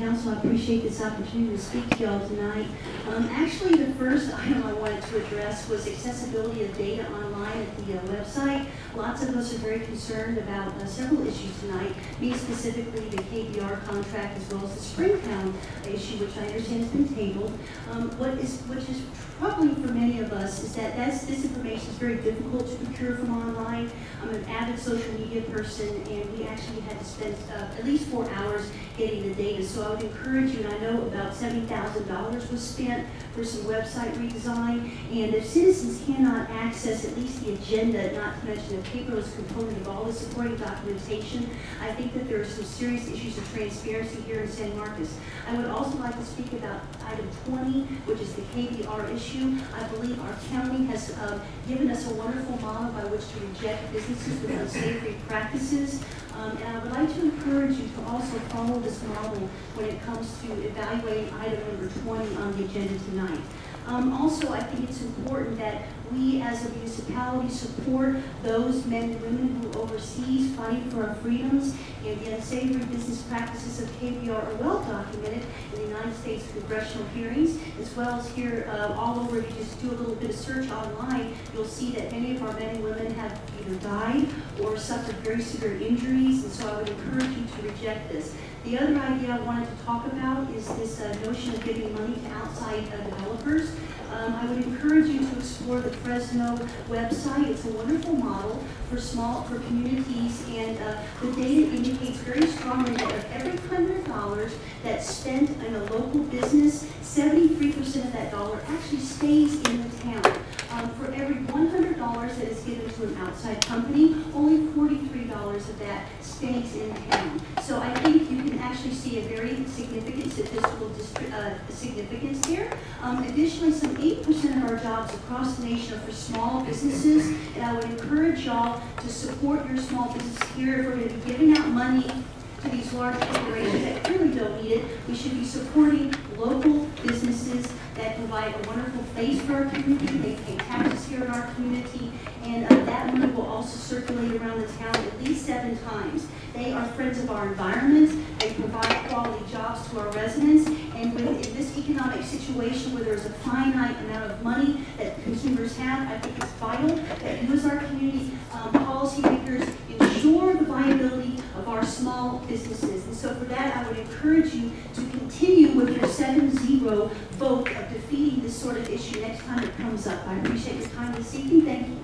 Council. I appreciate this opportunity to speak to y'all tonight. Actually, the first item I wanted to address was accessibility of data online at the website. Lots of us are very concerned about several issues tonight, me specifically the KBR contract as well as the Springtown issue, which I understand has been tabled. Which is troubling for many of us is that this information is very difficult to procure from online. I'm an avid social media person, and we actually had to spend at least 4 hours getting the data. So I would encourage you, and I know about $70,000 was spent for some website redesign, and if citizens cannot access at least the agenda, not to mention a paperless component of all the supporting documentation, I think that there are some serious issues of transparency here in San Marcos. I would also like to speak about item 20, which is the KBR issue. I believe our county has given us a wonderful model by which to reject businesses with unsavory practices. And I would like to encourage you to also follow this model when it comes to evaluating item number 20 on the agenda tonight. Also, I think it's important that we as a municipality support those men and women who overseas fighting for our freedoms, and the unsavory business practices of KBR are well documented in the United States congressional hearings, as well as here all over. If you just do a little bit of search online, you'll see that many of our men and women have either died or suffered very severe injuries, and so I would encourage you to reject this. The other idea I wanted to talk about is this notion of giving money to outside developers. I would encourage you to explore the Fresno website. It's a wonderful model for communities, and the data indicates very strongly that of every $100 that's spent in a local business, 73% of that dollar actually stays in the town. For every $100 that is given to an outside company, only $43 of that stays in town. So I think you can actually see a very significant statistical significance here. Additionally, some 8% of our jobs across the nation are for small businesses, and I would encourage y'all to support your small business here. If we're going to be giving out money to these large corporations that clearly don't need it, we should be supporting local businesses that provide a wonderful place for our community. They pay taxes here in our community, and that money will also circulate around the town at least 7 times. They are friends of our environment. They provide quality jobs to our residents, and in this economic situation where there's a finite amount of money that consumers have, I think it's vital that you as our community policymakers ensure the viability of our small businesses. And so for that, I would encourage you to continue with your 7-0 vote of defeating this sort of issue next time it comes up. I appreciate your time this evening. Thank you.